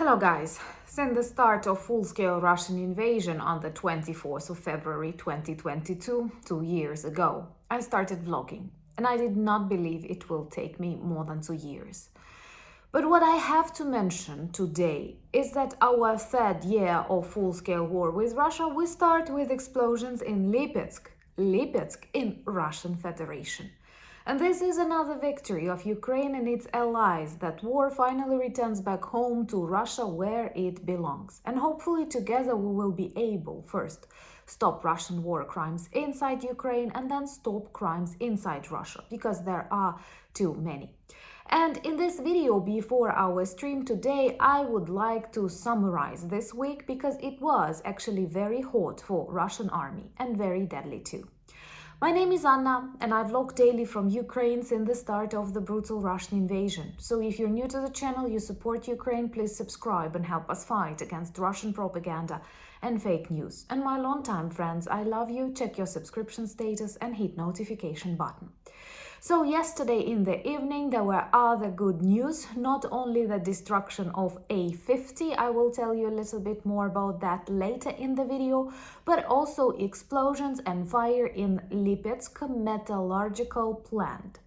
Hello guys, since the start of full-scale Russian invasion on the 24th of February 2022, 2 years ago, I started vlogging, and I did not believe it will take me more than 2 years. But what I have to mention today is that our third year of full-scale war with Russia will start with explosions in Lipetsk in Russian Federation. And this is another victory of Ukraine and its allies, that war finally returns back home to Russia where it belongs. And hopefully together we will be able, first, stop Russian war crimes inside Ukraine and then stop crimes inside Russia, because there are too many. And in this video before our stream today, I would like to summarize this week, because it was actually very hot for Russian army and very deadly too. My name is Anna, and I vlog daily from Ukraine since the start of the brutal Russian invasion. So if you're new to the channel, you support Ukraine, please subscribe and help us fight against Russian propaganda and fake news. And my longtime friends, I love you, check your subscription status and hit notification button. So yesterday in the evening there were other good news, not only the destruction of A-50, I will tell you a little bit more about that later in the video, but also explosions and fire in Lipetsk metallurgical plant.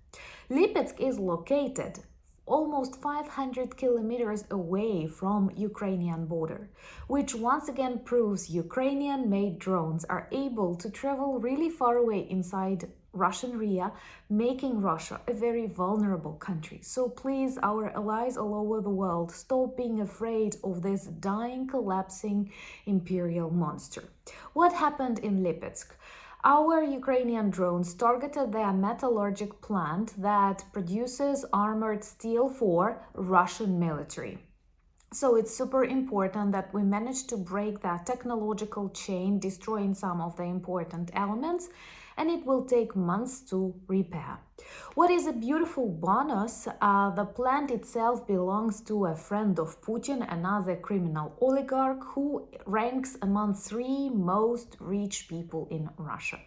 Lipetsk is located almost 500 kilometers away from Ukrainian border, which once again proves Ukrainian-made drones are able to travel really far away inside Russian area, making Russia a very vulnerable country. So please, our allies all over the world, stop being afraid of this dying, collapsing imperial monster. What happened in Lipetsk? Our Ukrainian drones targeted their metallurgical plant that produces armored steel for Russian military. So it's super important that we managed to break that technological chain, destroying some of the important elements, and it will take months to repair. What is a beautiful bonus, the plant itself belongs to a friend of Putin, another criminal oligarch who ranks among 3 most rich people in Russia.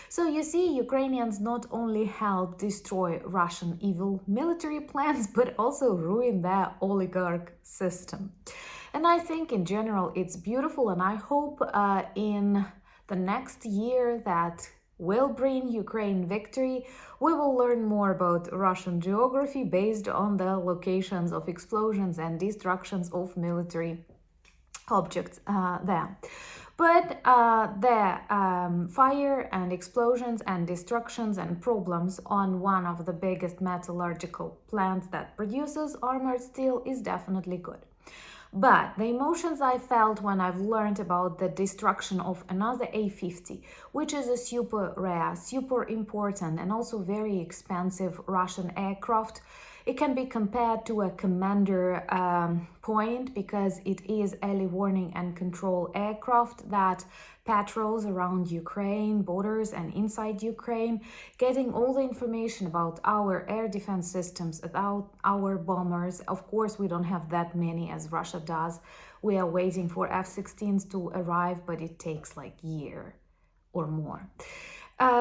So you see, Ukrainians not only help destroy Russian evil military plans, but also ruin their oligarch system. And I think in general it's beautiful, and I hope in the next year that will bring Ukraine victory, we will learn more about Russian geography based on the locations of explosions and destructions of military objects there. But the fire and explosions and destructions and problems on one of the biggest metallurgical plants that produces armored steel is definitely good. But the emotions I felt when I've learned about the destruction of another A-50, which is a super rare, super important and also very expensive Russian aircraft, it can be compared to a commander point, because it is early warning and control aircraft that patrols around Ukraine borders and inside Ukraine, getting all the information about our air defense systems, about our bombers. Of course, we don't have that many as Russia does. We are waiting for F-16s to arrive, but it takes like a year or more.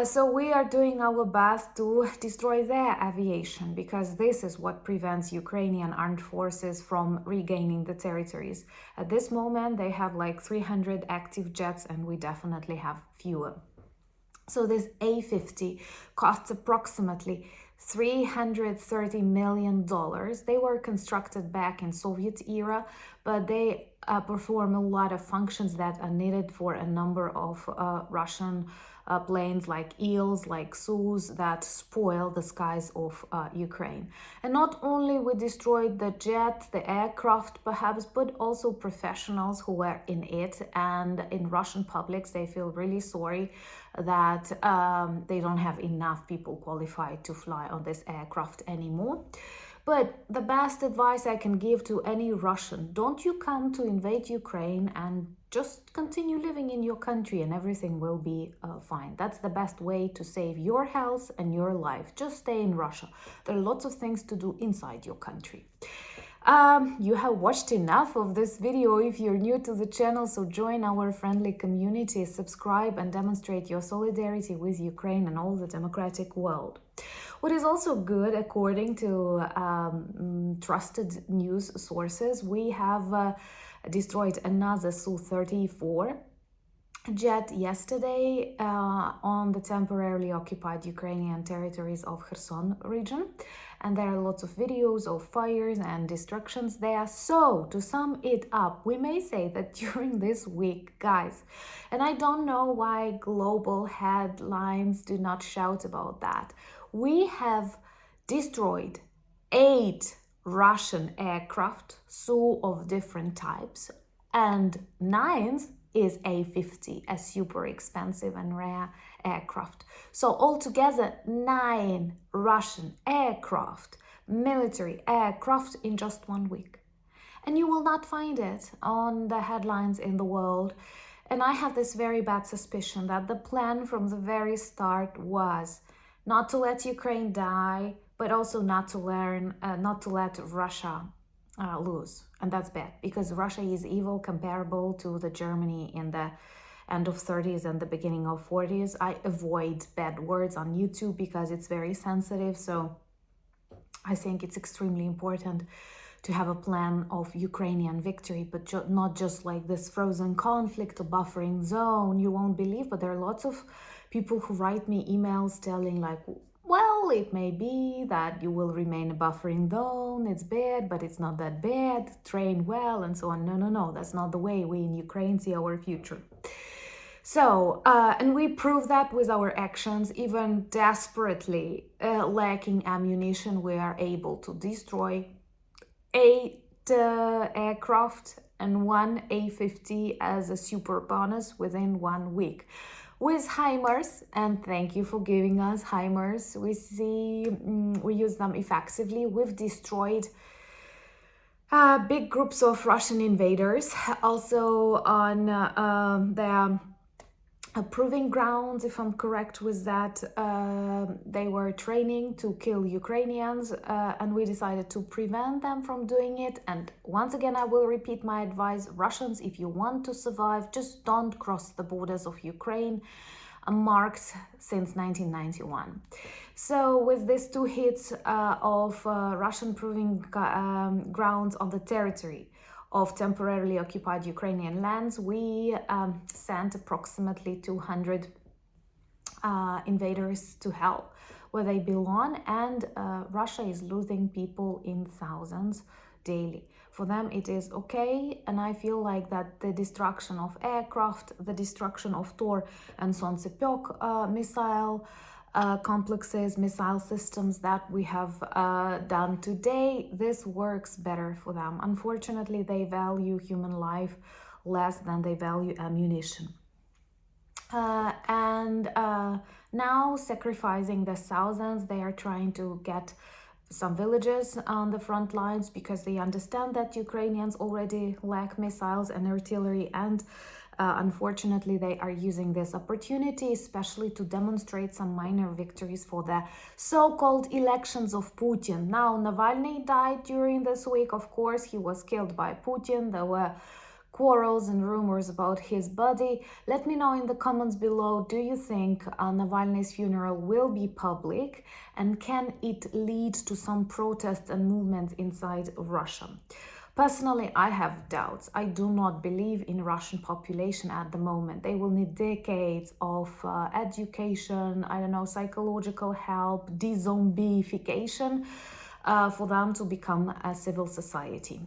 So we are doing our best to destroy their aviation, because this is what prevents Ukrainian armed forces from regaining the territories. At this moment, they have like 300 active jets, and we definitely have fewer. So this A-50 costs approximately $330 million. They were constructed back in Soviet era, but they perform a lot of functions that are needed for a number of Russian planes like Eels, like Sus, that spoil the skies of Ukraine. And not only we destroyed the jet, the aircraft perhaps, but also professionals who were in it. And in Russian publics, they feel really sorry that they don't have enough people qualified to fly on this aircraft anymore. But the best advice I can give to any Russian: don't you come to invade Ukraine, and just continue living in your country and everything will be fine. That's the best way to save your health and your life. Just stay in Russia. There are lots of things to do inside your country. You have watched enough of this video if you're new to the channel, so join our friendly community, subscribe and demonstrate your solidarity with Ukraine and all the democratic world. What is also good, according to trusted news sources, we have destroyed another Su-34 jet yesterday on the temporarily occupied Ukrainian territories of Kherson region, and there are lots of videos of fires and destructions there. So to sum it up, we may say that during this week, guys, and I don't know why global headlines do not shout about that, we have destroyed 8 Russian aircraft, Su of different types, and 9 is A-50, a super expensive and rare aircraft. So altogether 9 Russian aircraft, military aircraft in just 1 week. And you will not find it on the headlines in the world. And I have this very bad suspicion that the plan from the very start was not to let Ukraine die, but also not to let Russia lose. And that's bad, because Russia is evil, comparable to the Germany in the end of 30s and the beginning of 40s. I avoid bad words on YouTube because it's very sensitive, so I think it's extremely important to have a plan of Ukrainian victory, but not just like this frozen conflict or buffering zone. You won't believe, but there are lots of people who write me emails telling like, well, it may be that you will remain a buffering zone, it's bad, but it's not that bad, train well, and so on. No, that's not the way we in Ukraine see our future. So, and we prove that with our actions. Even desperately lacking ammunition, we are able to destroy 8 aircraft and 1 A-50 as a super bonus within 1 week. With HIMARS, and thank you for giving us HIMARS, we use them effectively. We've destroyed big groups of Russian invaders, also on their proving grounds, if I'm correct with that. They were training to kill Ukrainians, and we decided to prevent them from doing it. And once again, I will repeat my advice: Russians, if you want to survive, just don't cross the borders of Ukraine, marked since 1991. So with these 2 hits of Russian proving grounds on the territory of temporarily occupied Ukrainian lands, we sent approximately 200 invaders to hell, where they belong, and Russia is losing people in thousands daily. For them it is okay, and I feel like that the destruction of aircraft, the destruction of Tor and Solntsepek missile complexes, missile systems that we have done today, this works better for them. Unfortunately, they value human life less than they value ammunition. Now, sacrificing the thousands, they are trying to get some villages on the front lines, because they understand that Ukrainians already lack missiles and artillery, and unfortunately they are using this opportunity especially to demonstrate some minor victories for the so-called elections of Putin. Now, Navalny died during this week. Of course, he was killed by Putin. There were quarrels and rumors about his body. Let me know in the comments below, do you think Navalny's funeral will be public, and can it lead to some protests and movements inside Russia? Personally, I have doubts. I do not believe in Russian population at the moment. They will need decades of education, I don't know, psychological help, de-zombification for them to become a civil society.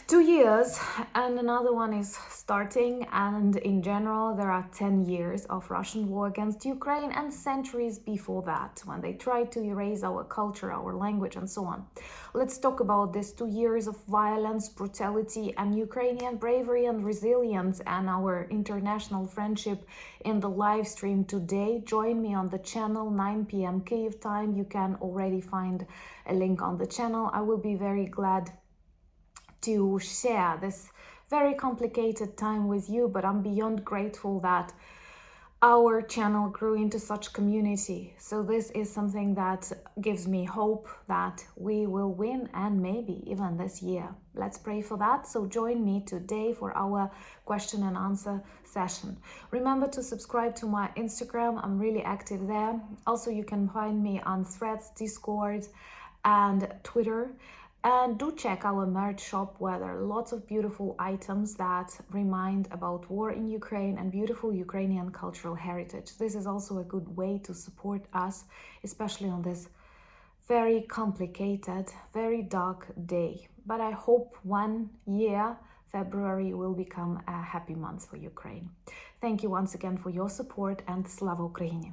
2 years and another one is starting, and in general there are 10 years of Russian war against Ukraine, and centuries before that when they tried to erase our culture, our language, and so on. Let's talk about this 2 years of violence, brutality, and Ukrainian bravery and resilience, and our international friendship in the live stream today. Join me on the channel, 9 p.m. Kyiv time. You can already find a link on the channel. I will be very glad to share this very complicated time with you, but I'm beyond grateful that our channel grew into such community. So this is something that gives me hope that we will win, and maybe even this year. Let's pray for that. So join me today for our question and answer session. Remember to subscribe to my Instagram. I'm really active there. Also, you can find me on Threads, Discord, and Twitter. And do check our merch shop, where there are lots of beautiful items that remind about war in Ukraine and beautiful Ukrainian cultural heritage. This is also a good way to support us, especially on this very complicated, very dark day. But I hope one year, February, will become a happy month for Ukraine. Thank you once again for your support, and Slava Ukraini!